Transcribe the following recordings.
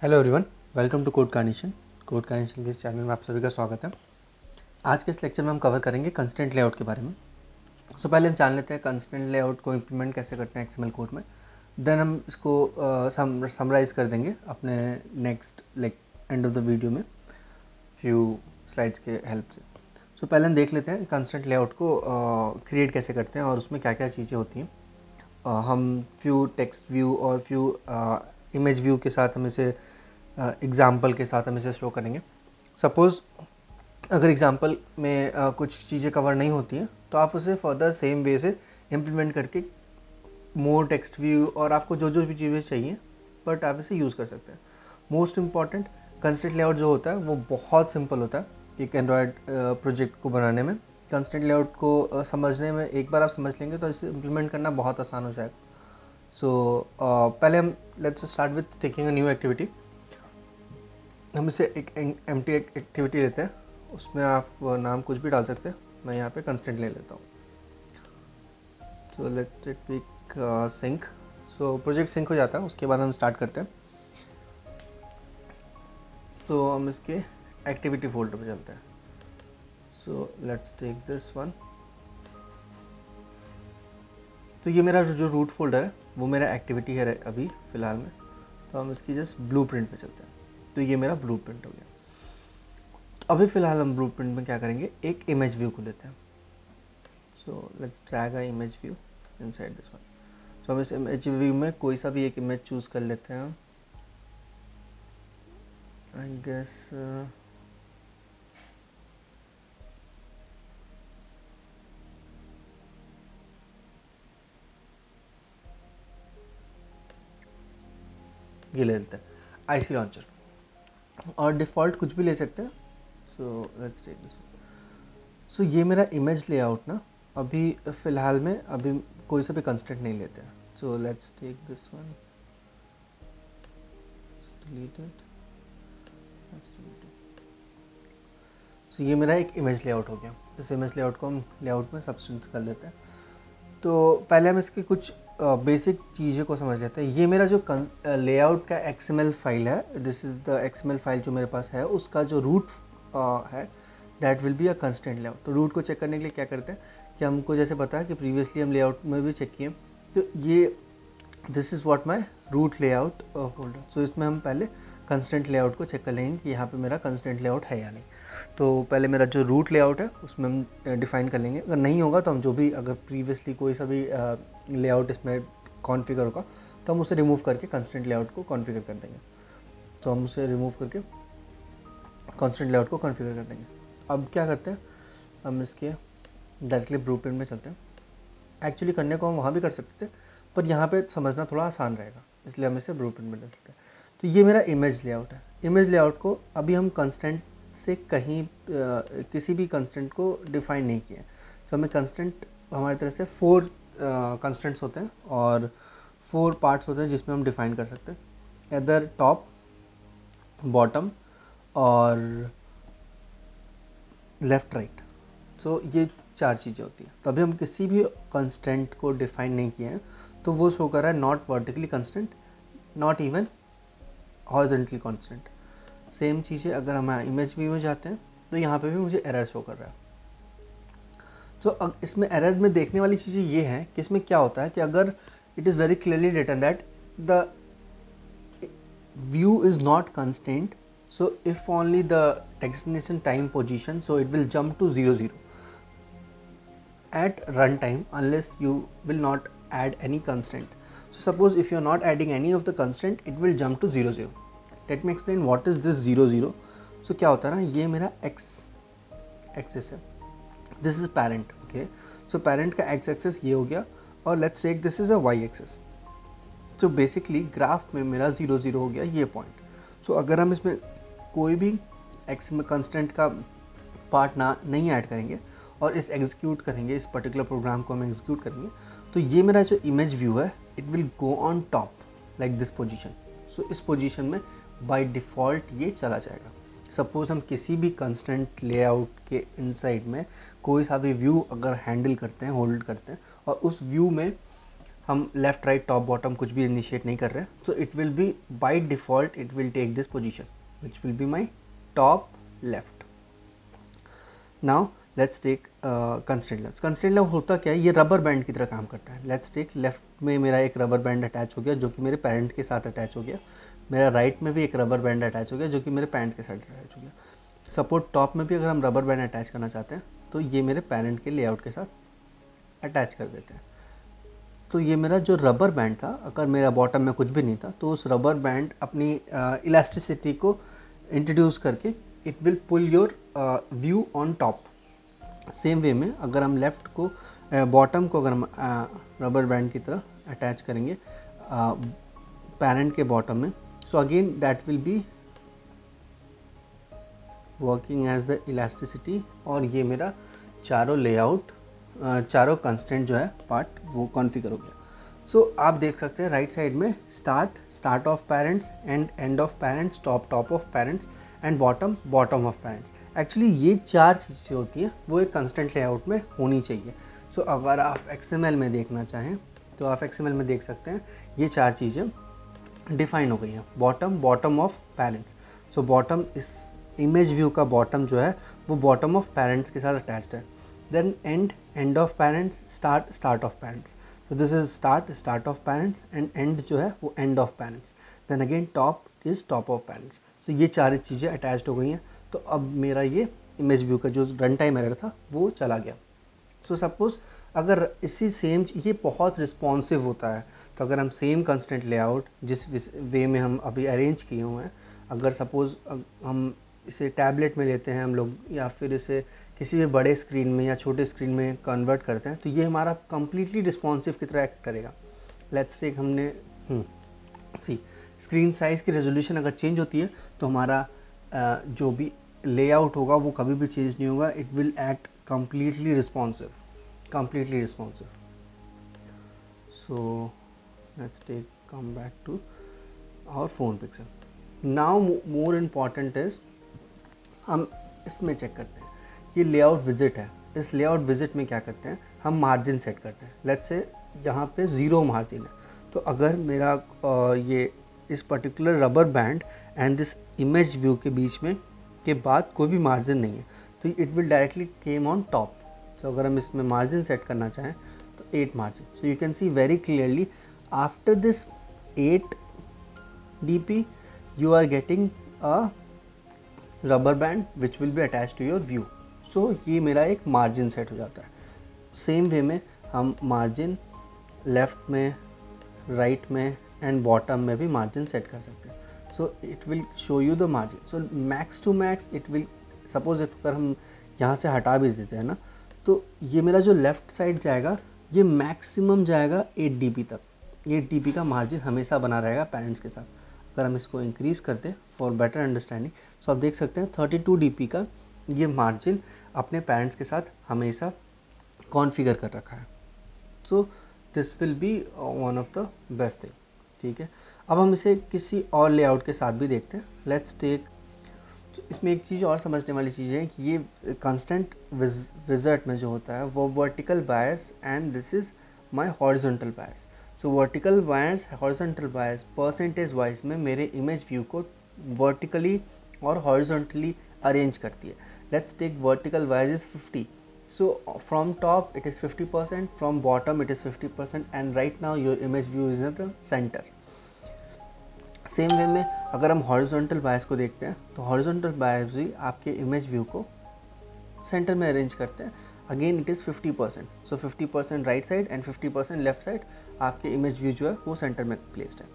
Hello everyone, welcome to code कार्निशन के इस चैनल में आप सभी का स्वागत है। आज के इस लेक्चर में हम कवर करेंगे कंस्ट्रेंट लेआउट के बारे में। पहले हम जान लेते हैं कंस्ट्रेंट लेआउट को इम्प्लीमेंट कैसे करते हैं एक्सएमएल कोड में। देन हम इसको समराइज़ कर देंगे अपने next end of the video में फ्यू स्लाइड्स के हेल्प से। पहले हम देख लेते हैं कंस्ट्रेंट लेआउट को क्रिएट कैसे करते हैं और उसमें क्या क्या चीज़ें होती हैं। हम फ्यू टेक्स्ट व्यू और फ्यू इमेज व्यू के साथ हम इसे एग्ज़ाम्पल के साथ हम इसे शो करेंगे। सपोज़ अगर एग्ज़ाम्पल में कुछ चीज़ें कवर नहीं होती हैं तो आप उसे फर्दर सेम वे से इम्प्लीमेंट करके मोर टेक्स्ट व्यू और आपको जो जो भी चीज़ें चाहिए बट आप इसे यूज़ कर सकते हैं। मोस्ट इम्पॉर्टेंट कंस्ट्रेंट लेआउट जो होता है वो बहुत सिंपल होता है एक एंड्रॉयड प्रोजेक्ट को बनाने में। कंस्ट्रेंट लेआउट को समझने में एक बार आप समझ लेंगे तो इसे इम्प्लीमेंट करना बहुत आसान हो जाएगा। पहले हम let's start with taking a new activity. हम इसे एक एम्प्टी एक्टिविटी लेते हैं, उसमें आप नाम कुछ भी डाल सकते हैं। मैं यहाँ पे कंस्ट्रेंट ले लेता हूँ। So let's it pick sync. So project sync हो जाता है, उसके बाद हम स्टार्ट करते हैं। हम इसके एक्टिविटी फोल्डर पे चलते हैं। Let's take this one. तो ये मेरा जो रूट फोल्डर है वो मेरा एक्टिविटी है अभी फ़िलहाल में। तो हम इसकी जस्ट ब्लूप्रिंट पे चलते हैं। तो ये मेरा ब्लूप्रिंट हो गया। तो अभी फ़िलहाल हम ब्लूप्रिंट में क्या करेंगे, एक इमेज व्यू को लेते हैं। Let's drag a image view inside this one. हम इस इमेज व्यू में कोई सा भी एक इमेज चूज़ कर लेते हैं। आई गेस ये ले लेते हैं आईसी लॉन्चर, और डिफ़ॉल्ट कुछ भी ले सकते हैं। Let's take this. ये मेरा इमेज लेआउट ना अभी फ़िलहाल में अभी कोई सा भी कंस्ट्रेंट नहीं लेते हैं। Let's take this one, delete it. ये मेरा एक इमेज लेआउट हो गया। इस इमेज लेआउट को हम लेआउट में सब्सटेंस कर लेते हैं। तो पहले हम इसकी कुछ बेसिक चीज़ों को समझ लेते हैं। ये मेरा जो लेआउट का एक्सएमएल फाइल है, this is the XML file जो मेरे पास है, उसका जो रूट है that will be a constraint layout. तो रूट को चेक करने के लिए क्या करते हैं कि हमको जैसे पता है कि प्रीवियसली हम लेआउट में भी चेक किए, तो ये this is what my root layout folder. So इसमें हम पहले कंस्ट्रेंट लेआउट को चेक कर लेंगे कि यहाँ पे मेरा कंस्ट्रेंट लेआउट है या नहीं। तो पहले मेरा जो रूट लेआउट है उसमें हम डिफ़ाइन कर लेंगे। अगर नहीं होगा तो हम जो भी अगर प्रीवियसली कोई सा भी लेआउट इसमें कॉन्फ़िगर होगा तो हम उसे रिमूव करके कंस्ट्रेंट लेआउट को कॉन्फ़िगर कर देंगे। तो हम उसे रिमूव करके कंस्ट्रेंट लेआउट को कॉन्फ़िगर कर देंगे। अब क्या करते हैं, हम इसके डायरेक्टली ब्लूप्रिंट में चलते हैं। एक्चुअली करने को हम वहाँ भी कर सकते थे पर यहाँ पे समझना थोड़ा आसान रहेगा, इसलिए हम इसे ब्लूप्रिंट में देखते हैं। तो ये मेरा इमेज लेआउट है। इमेज लेआउट को अभी हम कंस्ट्रेंट से कहीं किसी भी कंस्ट्रेंट को डिफ़ाइन नहीं किया है। हमें कंस्ट्रेंट हमारी तरह से 4 कंस्ट्रेंट्स होते हैं और 4 पार्ट्स होते हैं जिसमें हम डिफ़ाइन कर सकते हैं, इधर टॉप, बॉटम और लेफ़्ट राइट। ये 4 चीज़ें होती हैं। तो अभी हम किसी भी कंस्ट्रेंट को डिफ़ाइन नहीं किए हैं तो वो शो कर रहा है not vertically constraint, not even horizontally constraint. Same चीज़ें अगर हम इमेज व्यू में जाते हैं तो यहाँ पे भी मुझे एरर शो कर रहा है। अब इसमें एरर में देखने वाली चीज़ें ये हैं कि इसमें क्या होता है कि अगर it is very clearly written that the view is not constraint, so if only the destination time position, so it will jump to 00 at runtime unless you will not add any constraint. So suppose if you are not adding any of the constraint, it will jump to 00. Let me explain what is this 00. So क्या होता है ना, ये मेरा x axis है, this is parent. Okay, so parent का x axis ये हो गया और let's take this is a y axis. तो बेसिकली ग्राफ में मेरा 00 हो गया ये पॉइंट। सो अगर हम इसमें कोई भी एक्स में कंस्टेंट का पार्ट नहीं ऐड करेंगे और इस एग्जीक्यूट करेंगे, इस पर्टिकुलर प्रोग्राम को हम एग्जीक्यूट करेंगे, तो ये मेरा जो इमेज व्यू है it will go on top like this position. So इस पोजीशन में बाय डिफ़ॉल्ट ये चला जाएगा। सपोज़ हम किसी भी कंस्टेंट लेआउट के इनसाइड में कोई सा भी व्यू अगर हैंडल करते हैं, होल्ड करते हैं, और उस व्यू में हम लेफ़्ट राइट टॉप बॉटम कुछ भी इनिशिएट नहीं कर रहे हैं, so it will be by default it will take this position which will be my top left. Now let's take constraint left. Constraint left होता क्या है, ये रबर बैंड की तरह काम करता है. लेट्स टेक लेफ्ट में मेरा एक रबर बैंड अटैच हो गया जो कि मेरे पेरेंट के साथ अटैच हो गया. मेरा राइट में भी एक रबर बैंड अटैच हो गया जो कि मेरे पेरेंट के साथ अटैच हो गया. सपोर्ट टॉप में भी अगर हम रबर बैंड अटैच करना चाहते हैं तो ये मेरे पेरेंट के लेआउट के साथ अटैच कर देते हैं. तो ये मेरा जो रबर बैंड था, अगर मेरा बॉटम में कुछ भी नहीं था तो उस रबर बैंड अपनी इलास्टिसिटी को इंट्रोड्यूस करके it will pull your view on top. Same way में अगर हम लेफ़्ट को बॉटम को अगर हम रबर बैंड की तरह अटैच करेंगे पेरेंट के बॉटम में, so again that will be working as the elasticity. और ये मेरा चारों लेआउट चारों कंस्टेंट जो है पार्ट वो कॉन्फ़िगर हो गया. सो आप देख सकते हैं राइट साइड में start of parents, and of parents, top of parents and bottom of parents. Actually ये चार चीज़ें होती हैं वो एक कंस्टेंट लेआउट में होनी चाहिए. सो अगर आप XML में देखना चाहें तो आप XML में देख सकते हैं ये चार चीज़ें डिफाइन हो गई हैं. Bottom of parents, so bottom इस इमेज व्यू का बॉटम जो है वो बॉटम ऑफ पेरेंट्स के साथ अटैच्ड है. Then end of parents, start of parents. So this is start of parents and end जो है वो end of parents. Then again top is top of parents. So ये चार चीज़ें अटैच्ड हो गई हैं. तो अब मेरा ये इमेज व्यू का जो रन टाइम एरर था वो चला गया. सो सपोज़ अगर इसी सेम ये बहुत रिस्पॉन्सिव होता है, तो अगर हम सेम कंस्टेंट लेआउट जिस वे में हम अभी अरेंज किए हुए हैं, अगर सपोज़ हम इसे टैबलेट में लेते हैं हम लोग या फिर इसे किसी भी बड़े स्क्रीन में या छोटे स्क्रीन में कन्वर्ट करते हैं तो ये हमारा कम्प्लीटली रिस्पॉन्सिव की तरह एक्ट करेगा. लेट्स टेक हमने सी स्क्रीन साइज़ की रेजोल्यूशन अगर चेंज होती है तो हमारा जो भी लेआउट होगा वो कभी भी चेंज नहीं होगा. It will act completely responsive. So let's take come back to our phone pixel. Now more important is हम इसमें चेक करते हैं ये लेआउट विजिट है. इस लेआउट विजिट में क्या करते हैं, हम मार्जिन सेट करते हैं. लेट्स से यहाँ पे 0 मार्जिन है, तो अगर मेरा ये इस particular rubber band and this image view के बीच में के बाद कोई भी मार्जिन नहीं है तो it will directly came on top. तो अगर हम इसमें मार्जिन सेट करना चाहें तो 8 margin. So you can see very clearly after this 8 dp you are getting a rubber band which will be attached to your view. सो ये मेरा एक मार्जिन सेट हो जाता है. सेम वे में हम मार्जिन लेफ़्ट में, राइट में एंड बॉटम में भी मार्जिन सेट कर सकते हैं. So it will show you the margin. So max to max it will suppose अगर हम यहाँ से हटा भी देते हैं ना तो ये मेरा जो लेफ़्ट साइड जाएगा ये मैक्सिमम जाएगा 8 dp तक. 8 dp का मार्जिन हमेशा बना रहेगा पेरेंट्स के साथ. अगर हम इसको इंक्रीज़ करते फॉर बेटर अंडरस्टैंडिंग, सो आप देख सकते हैं 32 dp का ये मार्जिन अपने पेरेंट्स के साथ हमेशा कॉन्फ़िगर कर रखा है. So this will B one of the best thing. ठीक है, अब हम इसे किसी और लेआउट के साथ भी देखते हैं. लेट्स टेक, इसमें एक चीज़ और समझने वाली चीज़ है कि ये कंस्टेंट विज़र्ट में जो होता है वो vertical bias and this is my horizontal bias. So vertical bias, horizontal bias percentage wise में मेरे इमेज व्यू को वर्टिकली और हॉरिजॉन्टली अरेंज करती है. Let's take vertical bias is 50. So from top it is 50%, from bottom it is 50%, and right now your image view is in the center. Same way में अगर हम horizontal बायस को देखते हैं तो हॉरिजॉन्टल बायस भी आपके इमेज व्यू को सेंटर में अरेंज करते हैं. Again it is 50%. So 50% right side and 50% left side आपके इमेज व्यू जो है वो सेंटर में प्लेस्ड है.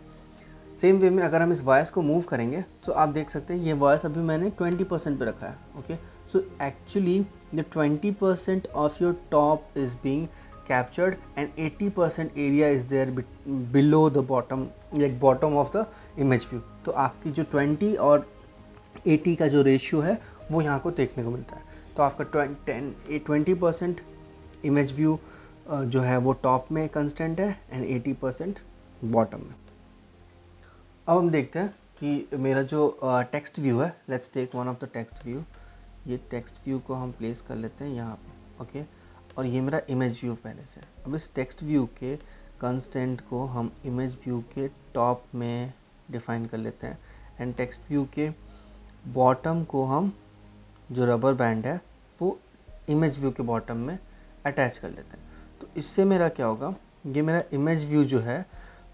सेम वे में अगर हम इस वॉइस को मूव करेंगे तो आप देख सकते हैं ये वॉइस अभी मैंने 20% पे रखा है. Okay, so actually the 20% of your top is being captured and 80% area is there below the bottom, like bottom of the image view. तो आपकी जो 20 और 80 का जो रेशियो है वो यहाँ को देखने को मिलता है. तो आपका 20% इमेज व्यू जो है वो टॉप में कंस्टेंट है एंड 80% बॉटम में. अब हम देखते हैं कि मेरा जो टेक्स्ट व्यू है, let's take one of the text view. ये टेक्स्ट व्यू को हम प्लेस कर लेते हैं यहाँ पे. ओके, और ये मेरा इमेज व्यू पहले से. अब इस टेक्स्ट व्यू के कंस्टेंट को हम इमेज व्यू के टॉप में डिफाइन कर लेते हैं एंड टेक्स्ट व्यू के बॉटम को हम जो रबर बैंड है वो इमेज व्यू के बॉटम में अटैच कर लेते हैं। तो इससे मेरा क्या होगा, ये मेरा इमेज व्यू जो है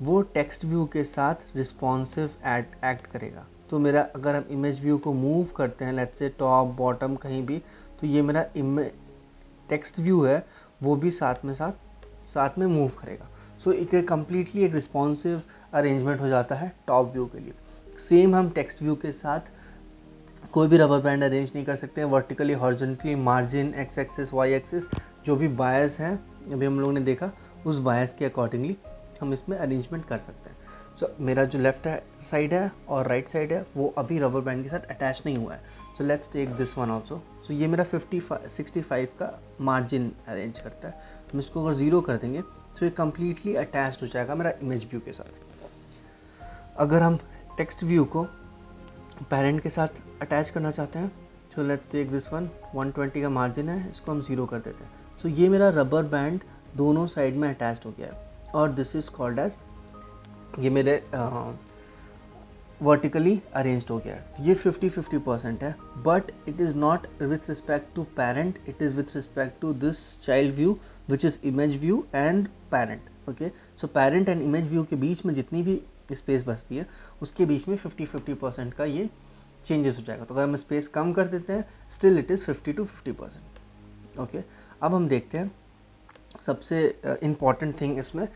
वो टेक्स्ट व्यू के साथ रिस्पॉन्सिव एक्ट करेगा। तो मेरा अगर हम इमेज व्यू को मूव करते हैं लेट्स से टॉप बॉटम कहीं भी, तो ये मेरा टेक्स्ट व्यू है वो भी साथ में मूव करेगा। सो एक कम्प्लीटली एक रिस्पॉन्सिव अरेंजमेंट हो जाता है टॉप व्यू के लिए। सेम हम टेक्स्ट व्यू के साथ कोई भी रबर बैंड अरेंज नहीं कर सकते हैं vertically, horizontally, margin, X axis, Y axis, जो भी बायस है अभी हम लोगों ने देखा उस बायस के अकॉर्डिंगली हम इसमें अरेंजमेंट कर सकते हैं। सो मेरा जो लेफ्ट साइड है और राइट साइड है वो अभी रबर बैंड के साथ अटैच नहीं हुआ है। So let's take this one also. So ये मेरा 65 का मार्जिन अरेंज करता है। हम इसको अगर 0 कर देंगे तो ये कम्प्लीटली अटैच्ड हो जाएगा मेरा इमेज व्यू के साथ। अगर हम टेक्स्ट व्यू को पेरेंट के साथ अटैच करना चाहते हैं तो लेट्स टेक दिस वन, 120 का मार्जिन है, इसको हम 0 कर देते हैं। सो ये मेरा रबर बैंड दोनों साइड में अटैच्ड हो गया है और दिस इज़ कॉल्ड एज, ये मेरे वर्टिकली अरेंज्ड हो गया है। तो ये 50-50% है, but it is not with respect to parent, it is with respect to this child view which is image view and parent. Okay, so parent and image view के बीच में जितनी भी स्पेस बचती है उसके बीच में 50-50% का ये चेंजेस हो जाएगा। तो अगर हम स्पेस कम कर देते हैं स्टिल इट इज़ 50-50%। ओके, अब हम देखते हैं सबसे इम्पॉर्टेंट थिंग इसमें।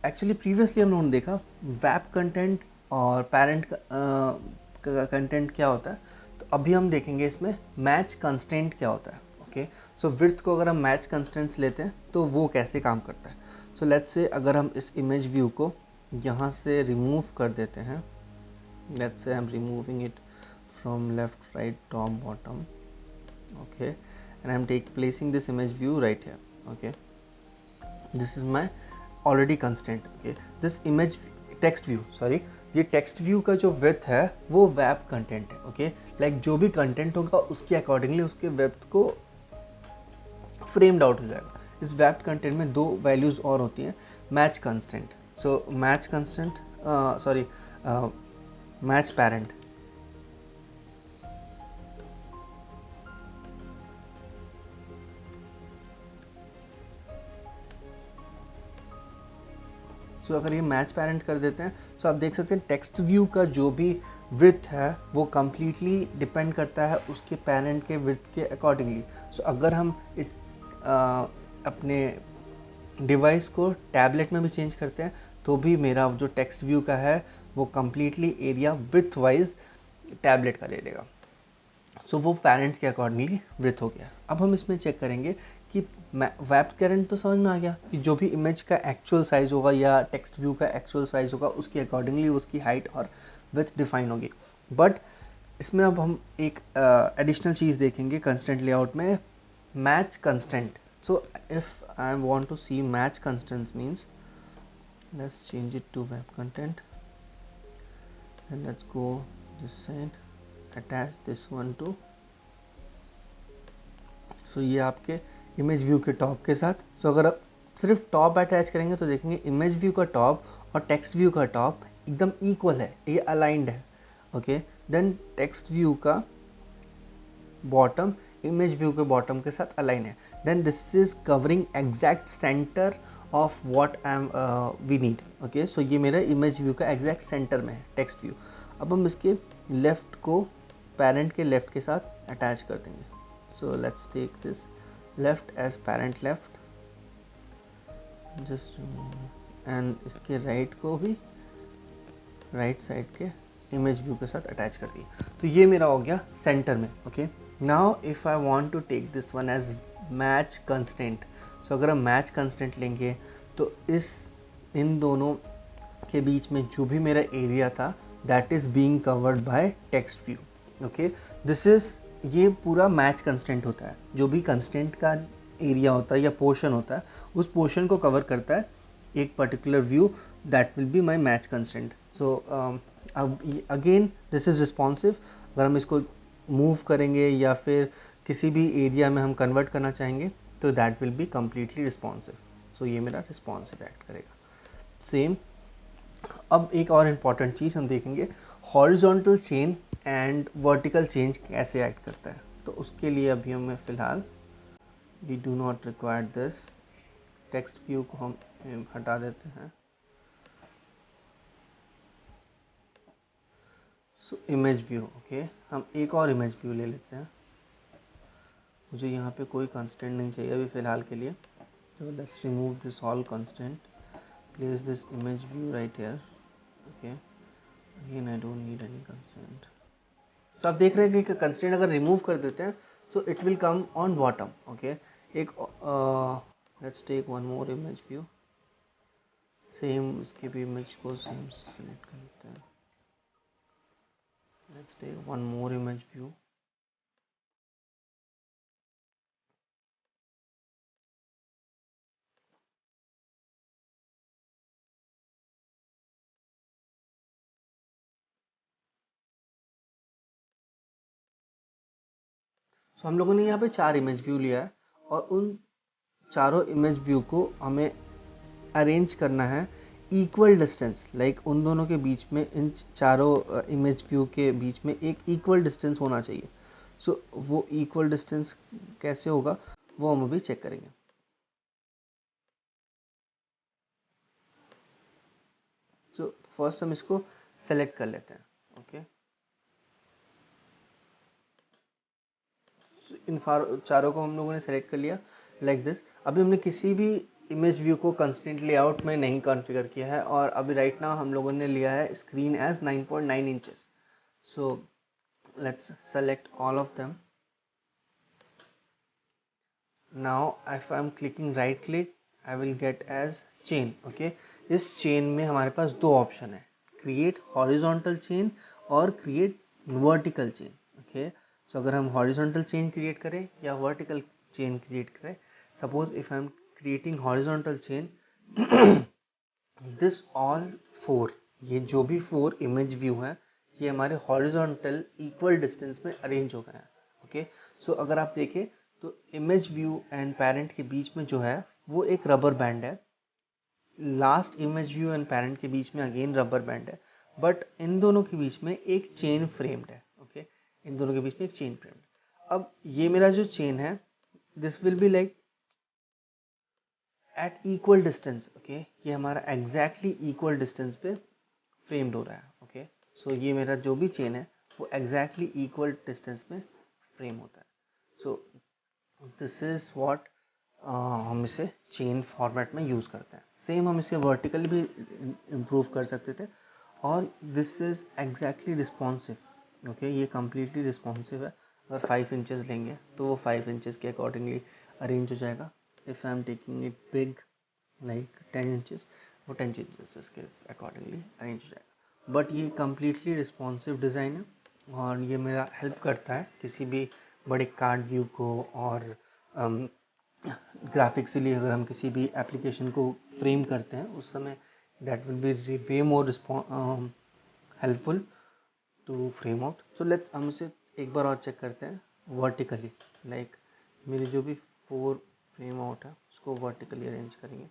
एक्चुअली प्रीवियसली हम लोगों ने देखा वेब कंटेंट और पेरेंट का कंटेंट क्या होता है, तो अभी हम देखेंगे इसमें मैच कंस्ट्रेंट क्या होता है। ओके, सो विड्थ को अगर हम मैच कंस्ट्रेंट्स लेते हैं तो वो कैसे काम करता है। सो लेट्स से अगर हम इस इमेज व्यू को यहाँ से रिमूव कर देते हैं, let's say I am removing it from left right top bottom, okay, and I am placing this image view right here. Okay, this is my already constant. Okay, this image text view, sorry, ये text view का जो width है वो wrap content है। Okay, like जो भी content होगा उसके अकॉर्डिंगली उसके विड्थ को फ्रेम्ड आउट हो जाएगा। इस वेब कंटेंट में 2 वैल्यूज़ और होती हैं, match constant, so match constant, sorry, match parent. So अगर ये मैच पेरेंट कर देते हैं तो आप देख सकते हैं टेक्स्ट व्यू का जो भी विड्थ है वो कम्प्लीटली डिपेंड करता है उसके पेरेंट के विड्थ के अकॉर्डिंगली। सो अगर हम इस अपने डिवाइस को टैबलेट में भी चेंज करते हैं तो भी मेरा जो टेक्स्ट व्यू का है वो completely area width wise tablet का ले लेगा। सो वो पेरेंट्स के अकॉर्डिंगली विड्थ हो गया। अब हम इसमें चेक करेंगे कि वेब करंट तो समझ में आ गया कि जो भी इमेज का एक्चुअल साइज़ होगा या टेक्स्ट व्यू का एक्चुअल साइज़ होगा उसके अकॉर्डिंगली उसकी हाइट और विड्थ डिफाइन होगी। बट इसमें अब हम एक एडिशनल चीज़ देखेंगे कंस्टेंट लेआउट में, match constant. So if I want to see match constants means let's change it to wrap content and let's go this side, attach this one too, so ये आपके image view के top के साथ। सो अगर आप सिर्फ top attach करेंगे तो देखेंगे इमेज व्यू का टॉप और टेक्स्ट व्यू का टॉप एकदम इक्वल है, ये अलाइंड है। ओके, देन टेक्स्ट व्यू का बॉटम इमेज व्यू के बॉटम के साथ अलाइन है। Then this is covering exact centre of what I am we need. Okay, so ये मेरा इमेज व्यू का एग्जैक्ट सेंटर में है टेक्स्ट व्यू। अब हम इसके लेफ़्ट को पेरेंट के लेफ़्ट के साथ अटैच कर देंगे। So let's take this left edge parent left just, and इसके राइट को भी राइट साइड के इमेज व्यू के साथ अटैच कर दिए। तो ये मेरा हो गया सेंटर में। Okay, now if I want to take this one as match constant, so अगर हम मैच कंस्टेंट लेंगे तो इन दोनों के बीच में जो भी मेरा एरिया था that is being covered by text view. Okay, this is, ये पूरा मैच कंस्टेंट होता है, जो भी कंस्टेंट का एरिया होता है या पोर्शन होता है उस पोर्शन को कवर करता है एक particular view, that will be my match constant. So अब अगेन दिस इज़ रिस्पॉन्सिव, अगर हम इसको मूव करेंगे या फिर किसी भी एरिया में हम कन्वर्ट करना चाहेंगे तो that will be completely responsive. So ये मेरा रिस्पॉन्सिव एक्ट करेगा। सेम। अब एक और इम्पॉर्टेंट चीज़ हम देखेंगे, horizontal chain and vertical change कैसे एक्ट करता है। तो उसके लिए अभी हमें फ़िलहाल we do not require this, text view को हम हटा देते हैं। सो इमेज व्यू, ओके, हम एक और इमेज व्यू ले लेते हैं। मुझे यहाँ पे कोई कंस्टेंट नहीं चाहिए अभी फ़िलहाल के लिए, तो let's remove this all constant, place this image view right here, okay. Again I don't need any constant. तो आप देख रहे हैं कि कंस्टेंट अगर रिमूव कर देते हैं so it will come on bottom, okay. एक let's take one more image view, same उसके भी इमेज को सेम सेलेक्ट कर लेते हैं। Let's take one more image view, so हम लोगों ने यहाँ पे 4 इमेज व्यू लिया है और उन चारों इमेज व्यू को हमें अरेंज करना है इक्वल डिस्टेंस, लाइक उन दोनों के बीच में, इन चारों इमेज व्यू के बीच में एक इक्वल डिस्टेंस होना चाहिए। सो वो इक्वल डिस्टेंस कैसे होगा वो हम अभी चेक करेंगे। सो फर्स्ट हम इसको सेलेक्ट कर लेते हैं, ओके। इन चारों को हम लोगों ने सेलेक्ट कर लिया लाइक दिस। अभी हमने किसी भी इमेज व्यू को कंस्ट्रेंट लेआउट में नहीं कॉन्फ़िगर किया है और अभी राइट नाउ हम लोगों ने लिया है screen as 9.9 inches. So let's select all of them. Now if I am clicking right click I will get as chain, okay. इस चेन में हमारे पास दो ऑप्शन है, क्रिएट हॉरिजॉन्टल चेन और create vertical chain, okay. So अगर हम horizontal chain create करें या वर्टिकल चेन क्रिएट करें, suppose if I am creating horizontal chain, this all 4, ये जो भी 4 इमेज व्यू हैं ये हमारे हॉरिजॉन्टल इक्वल डिस्टेंस में अरेंज हो गए हैं, ओके। सो अगर आप देखें तो इमेज व्यू एंड पेरेंट के बीच में जो है वो एक रबर बैंड है, last image view and parent के बीच में अगेन रबर बैंड है, बट इन दोनों के बीच में एक चेन फ्रेम्ड है, ओके। इन दोनों के बीच में एक चेन फ्रेम्ड। अब ये मेरा जो चेन है this will be like at equal distance, okay. ये हमारा एग्जैक्टली इक्वल डिस्टेंस पे फ्रेम्ड हो रहा है, ओके। सो ये मेरा जो भी चेन है वो एग्जैक्टली इक्वल डिस्टेंस में फ्रेम होता है। सो दिस इज़ व्हाट हम इसे चेन फॉर्मेट में यूज़ करते हैं। सेम हम इसे वर्टिकली भी इम्प्रूव कर सकते थे और this is exactly responsive, okay. ये कम्प्लीटली रिस्पॉन्सिव है। अगर 5 इंचेस लेंगे तो वो 5 इंचेस के अकॉर्डिंगली अरेंज हो जाएगा। If I am taking it big like 10 inches, वो 10 इंचेस के अकॉर्डिंगली अरेंज हो जाएगा। बट ये कम्प्लीटली रिस्पॉन्सिव डिज़ाइन है और ये मेरा हेल्प करता है किसी भी बड़े कार्ड व्यू को और ग्राफिक्सली अगर हम किसी भी एप्लीकेशन को फ्रेम करते हैं उस समय that will be way more helpful to frame out. So let's हम इसे एक बार और चेक करते हैं वर्टिकली, लाइक मेरे जो भी 4 फ्रेम आउट है उसको वर्टिकली अरेंज करेंगे।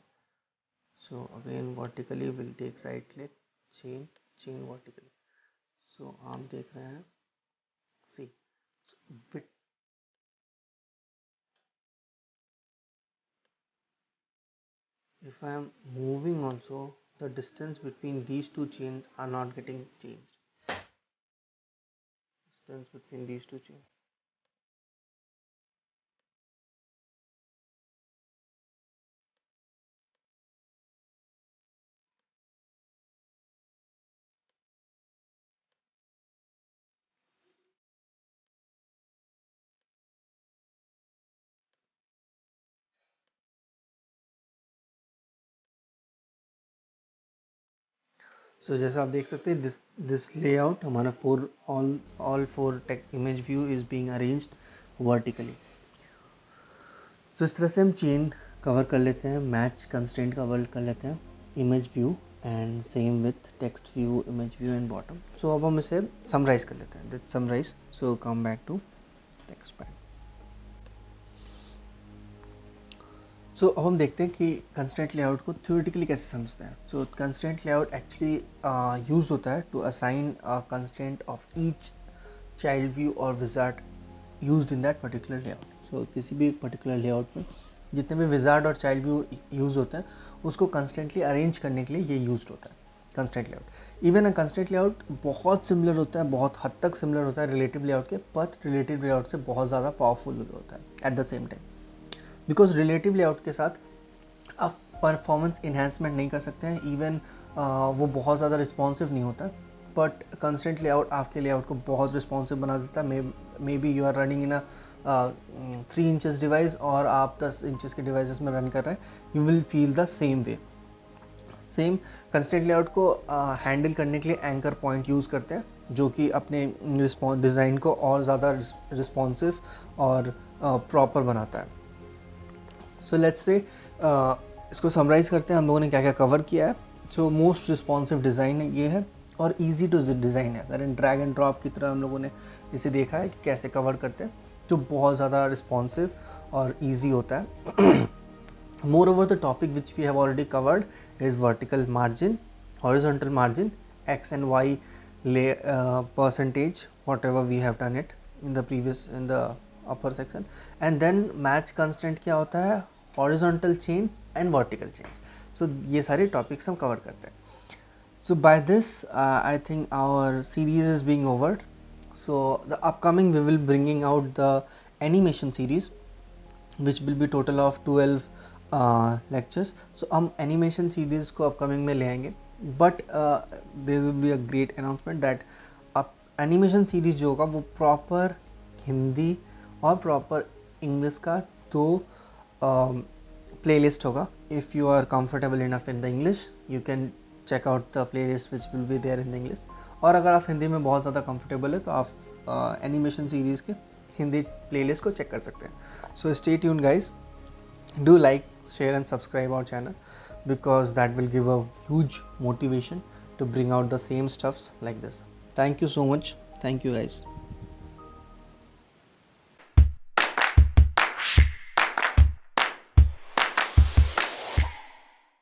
So again vertically will take right click, chain, chain vertically. So आप देख रहे हैं, see bit, if I am moving also the distance between these two chains are not getting changed, distance between these two chains। So जैसा आप देख सकते हैं this layout हमारा all four take image view is being arranged vertically. तो इस तरह से हम चेन कवर कर लेते हैं, मैच कंस्ट्रेंट कवर कर लेते हैं, image view and same with text view, image view and bottom. So अब हम इसे समराइज कर लेते हैं, that summarise. So come back to text pad. So अब हम देखते हैं कि कंस्ट्रेंट लेआउट को थ्योरेटिकली कैसे समझते हैं. So constraint layout actually use होता है to assign constraint of each child view और विजार्ड used in that particular layout. So किसी भी एक पर्टिकुलर लेआउट में जितने भी विजार्ड और चाइल्ड व्यू यूज़ होते हैं उसको कंस्टेंटली अरेंज करने के लिए ये यूज्ड होता है constraint layout. Even a constraint layout बहुत सिमिलर होता है, बहुत हद तक सिमिलर होता है रिलेटिव लेआउट के, बट रिलेटिव लेआउट से बहुत ज़्यादा पावरफुल होता है at the same time. Because relative layout के साथ आप परफॉर्मेंस इन्हांसमेंट नहीं कर सकते हैं, इवन वो बहुत ज़्यादा रिस्पॉन्सिव नहीं होता. बट कंस्टेंट लेआउट आपके लेआउट को बहुत रिस्पॉन्सिव बना देता है. Maybe you are running in a 3 inches device और आप 10 इंचेस के डिवाइसेस में रन कर रहे हैं, you will feel the same way. Same constant layout को हैंडल करने के लिए एंकर पॉइंट यूज़ करते हैं जो कि अपने डिज़ाइन को और ज़्यादा रिस्पॉन्सिव और प्रॉपर बनाता है. सो लेट्स से इसको समराइज़ करते हैं हम लोगों ने क्या क्या कवर किया है. सो मोस्ट रिस्पॉन्सिव डिज़ाइन ये है और ईजी टू डिज़ाइन है. अगर इन ड्रैग एंड ड्रॉप की तरह हम लोगों ने इसे देखा है कि कैसे कवर करते हैं, तो बहुत ज़्यादा रिस्पॉन्सिव और ईजी होता है. Moreover, the topic which we have already covered is vertical margin, horizontal margin, x and y percentage, whatever we have done it in the upper section. And then match constraint क्या होता है, horizontal chain and vertical chain. So ये सारे topics हम cover करते हैं. So by this I think our series is being over. So the upcoming we will bringing out the animation series which will be total of 12 lectures. So हम animation series को upcoming में ले आएंगे, but there will be a great announcement that अब animation series जो होगा वो proper Hindi और प्रॉपर इंग्लिश का दो प्लेलिस्ट होगा. If you are comfortable enough in the English you can check out the playlist which will be there in the English. और अगर आप हिंदी में बहुत ज़्यादा कंफर्टेबल है तो आप एनिमेशन सीरीज़ के हिंदी प्लेलिस्ट को चेक कर सकते हैं. So stay tuned guys. Do like, share and subscribe our channel because that will give a huge motivation to bring out the same stuffs like this. Thank you so much. Thank you guys.